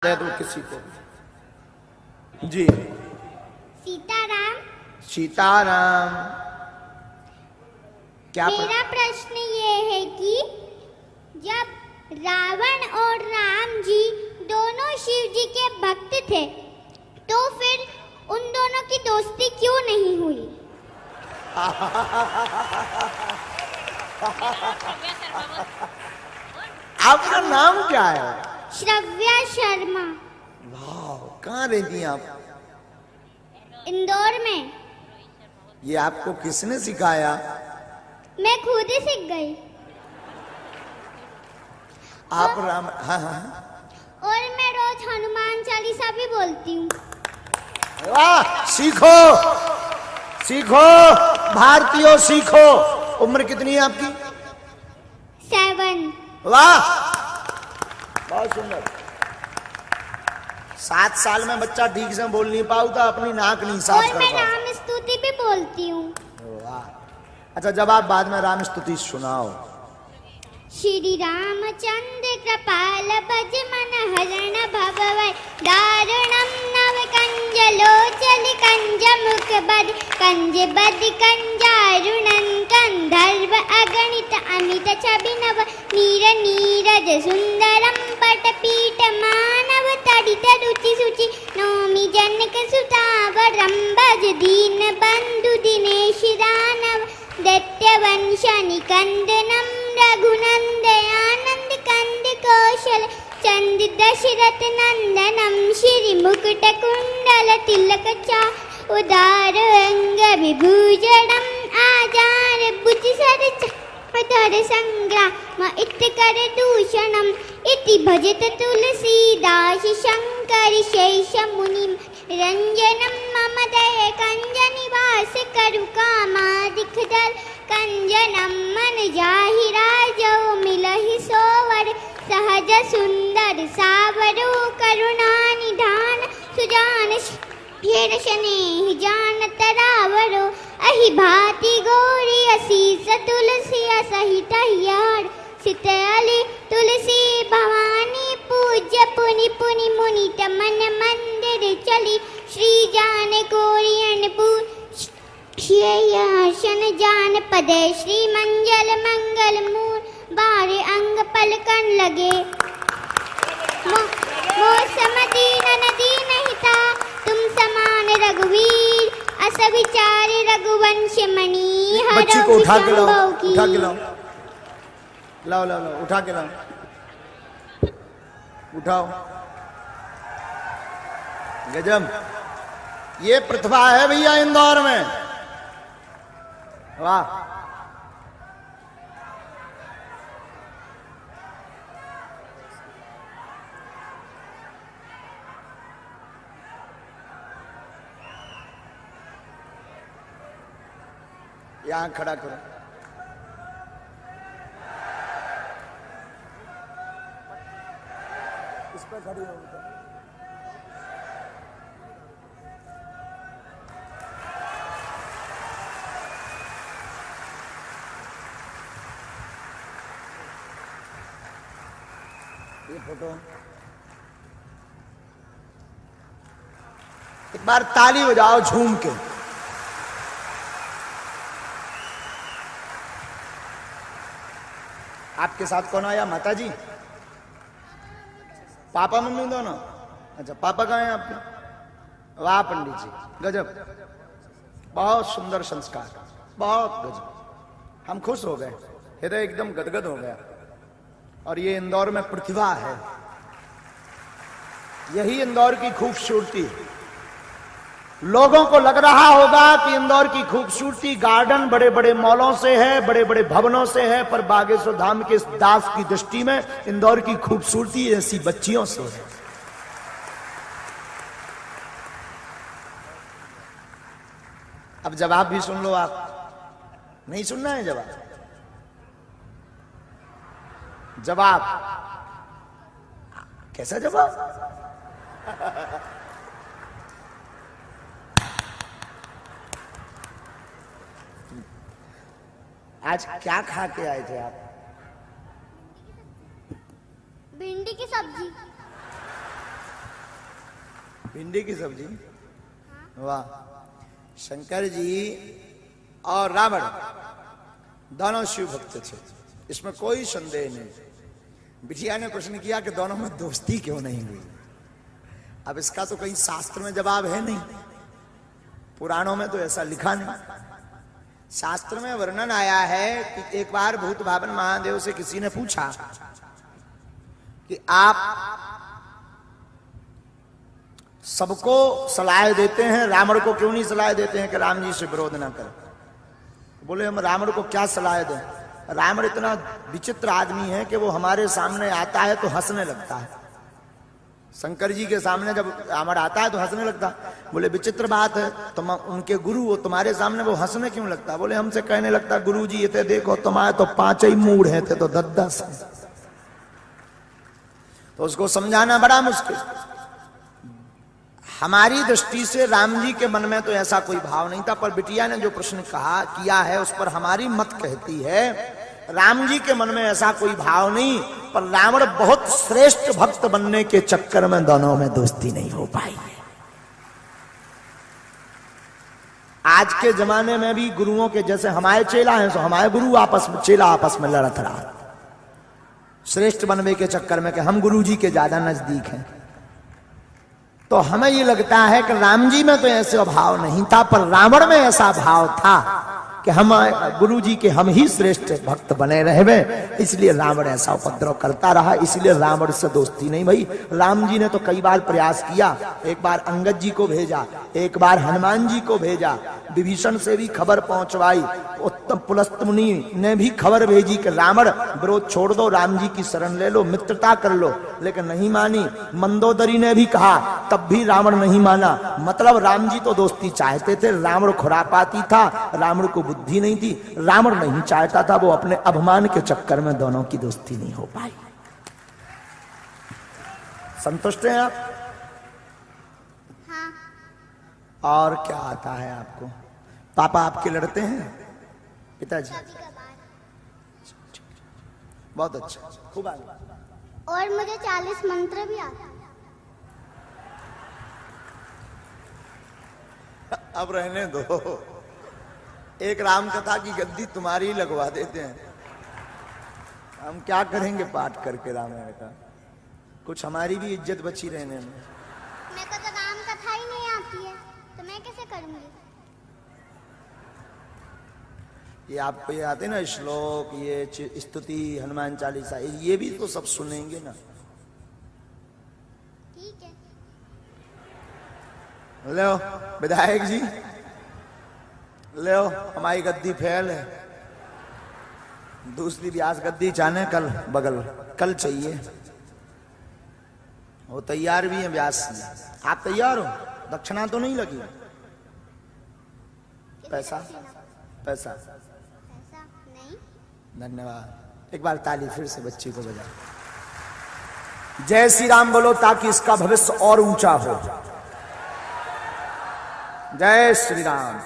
दे दो किसी को जी। सीताराम। सीताराम। क्या मेरा प्रश्न ये है कि जब रावण और राम जी दोनों शिव जी के भक्त थे तो फिर उन दोनों की दोस्ती क्यों नहीं हुई? आपका नाम क्या है? श्रव्या शर्मा। वाह, कहाँ रहती हैं आप? इंदौर में। ये आपको किसने सिखाया? मैं खुद ही सीख गई। आप राम? हाँ हाँ। और मैं रोज हनुमान चालीसा भी बोलती हूँ। वाह, सीखो सीखो भारतीयों, सीखो। उम्र कितनी है आपकी? 7। वाह, बहुत सुंदर। 7 साल में बच्चा ठीक से बोल नहीं पाता, अपनी नाक नहीं साफ कर और मैं पाता। राम स्तुति भी बोलती हूँ। वाह। अच्छा, जब आप बाद में राम स्तुति सुनाओ। श्री रामचंद्र कृपाल भज मन हरण भवै दारुणम नव कंजलोचल कंज मुख बद कंज बद कंजारुणन कंधर्व अगणित अमित छबिनव नीर नीरज सुंदरम पटपीठ मानव तडित रुचि सुचि नौमि जनक सुतावरम भज दीन बंधु दिनेश दानव दैत्यवंश निकंदनम रघुनंदयानंद कंद कौशल चंद दशरथ नंदनम श्री मुकुट कुंडल तिलक चा उदार अंग विभूषणम आजार भुज सर धर संग्राम इत कर दूषणम इति भजत तुलसीदास शंकर शेष मुनि रंजनम मम दय कंज निवास करु कामादिक दल कंजनम मन जाहि राजो मिलहि सोवर सहज सुंदर सावरो करुणा निधान सुजान ढेर स्नेह जानत रावरो अहि भांति गौरी असीस तुलसी सहित यार सितली तुलसी भवानी पूज्य पुनि पुनि मुनि मन मंदिर चली श्री जान कोरियन पूर शन जान पदे श्री मंगल मंगल मूल बारे अंग पलकन लगे मौसम दीन नदी नहीं था तुम समान रघुवीर अस विचार रघुवंश मणि बच्ची को उठा के लाओ, उठा के लाओ, लाओ लाओ लाओ, उठा के लाओ, उठाओ। गजब, ये प्रतिभा है भैया इंदौर में। वाह। यहां खड़ा करो। इस पर खड़ी हो। ये फोटो एक बार ताली बजाओ झूम के। आपके साथ कौन आया? माता जी, पापा मम्मी दोनों? अच्छा, पापा कहाँ हैं आपके? वाह पंडित जी, गजब, बहुत सुंदर संस्कार, बहुत गजब। हम खुश हो गए, हृदय एकदम गदगद हो गया। और ये इंदौर में प्रतिभा है, यही इंदौर की खूबसूरती है। लोगों को लग रहा होगा कि इंदौर की खूबसूरती गार्डन बड़े बड़े मॉलों से है, बड़े बड़े भवनों से है, पर बागेश्वर धाम के दास की दृष्टि में इंदौर की खूबसूरती ऐसी बच्चियों से है। अब जवाब भी सुन लो। आप नहीं सुनना है जवाब? जवाब कैसा जवाब? आज क्या खा के आए थे आप? भिंडी की सब्जी। भिंडी की सब्जी, वाह। शंकर जी और रावण दोनों शिव भक्त थे, इसमें कोई संदेह नहीं। बिटिया ने प्रश्न किया कि दोनों में दोस्ती क्यों नहीं हुई। अब इसका तो कहीं शास्त्र में जवाब है नहीं, पुराणों में तो ऐसा लिखा नहीं। शास्त्र में वर्णन आया है कि एक बार भूत भावन महादेव से किसी ने पूछा कि आप सबको सलाह देते हैं, रावण को क्यों नहीं सलाह देते हैं कि राम जी से विरोध ना करें। बोले हम रावण को क्या सलाह दें, रावण इतना विचित्र आदमी है कि वो हमारे सामने आता है तो हंसने लगता है। शंकर जी के सामने जब रावण आता है तो हंसने लगता। बोले विचित्र बात है, तुम उनके गुरु हो, तुम्हारे सामने वो हंसने क्यों लगता। बोले हमसे कहने लगता गुरु जी ये थे देखो तुम्हारे तो 5 ही मूड है, थे तो 10 है। तो उसको समझाना बड़ा मुश्किल। हमारी दृष्टि से राम जी के मन में तो ऐसा कोई भाव नहीं था, पर बिटिया ने जो प्रश्न कहा किया है उस पर हमारी मत कहती है राम जी के मन में ऐसा कोई भाव नहीं, पर रावण बहुत श्रेष्ठ भक्त बनने के चक्कर में दोनों में दोस्ती नहीं हो पाई है। आज के जमाने में भी गुरुओं के जैसे हमारे चेला हैं तो हमारे गुरु आपस में चेला आपस में लड़त रहा श्रेष्ठ बनने के चक्कर में कि हम गुरु जी के ज्यादा नजदीक हैं। तो हमें ये लगता है कि राम जी में तो ऐसा भाव नहीं था, पर रावण में ऐसा भाव था कि हम गुरु जी के हम ही श्रेष्ठ भक्त बने रहे, इसलिए रावण ऐसा उपद्रव करता रहा, इसलिए रावण से दोस्ती नहीं भई। राम जी ने तो कई बार प्रयास किया, एक बार अंगद जी को भेजा, एक बार हनुमान जी को भेजा, विभीषण से भी खबर पहुंचवाई, उत्तम पुलस्त मुनि ने भी खबर भेजी कि रावण विरोध छोड़ दो, राम जी की शरण ले लो, मित्रता कर लो, लेकिन नहीं मानी। मंदोदरी ने भी कहा, तब भी रावण नहीं माना। मतलब राम जी तो दोस्ती चाहते थे, रावण खुरापाती था, रावण को बुद्धि नहीं थी, रावण नहीं चाहता था, वो अपने अभिमान के चक्कर में दोनों की दोस्ती नहीं हो पाई। संतुष्ट हैं आप? हाँ। और क्या आता है आपको? पापा आपके लड़ते हैं? पिताजी? बहुत अच्छा, खूब आगे। और मुझे 40 मंत्र भी आता है। अब रहने दो, एक राम कथा की गद्दी तुम्हारी लगवा देते हैं। हम क्या करेंगे पाठ करके रामायण का, कुछ हमारी भी इज्जत बची रहने में। मेरे को तो राम कथा ही नहीं आती है, तो मैं कैसे करूंगी? ये आपको ये आते ना श्लोक, ये स्तुति, हनुमान चालीसा, ये भी तो सब सुनेंगे ना। ठीक है। लो विधायक जी, लो हमारी गद्दी फैल है, दूसरी व्यास गद्दी चाहने कल बगल कल चाहिए, वो तैयार भी है व्यास जी। आप तैयार हो? दक्षिणा तो नहीं लगी? पैसा पैसा नहीं। धन्यवाद। एक बार ताली फिर से बच्ची को बजा। जय श्री राम बोलो ताकि इसका भविष्य और ऊंचा हो। जय श्री राम।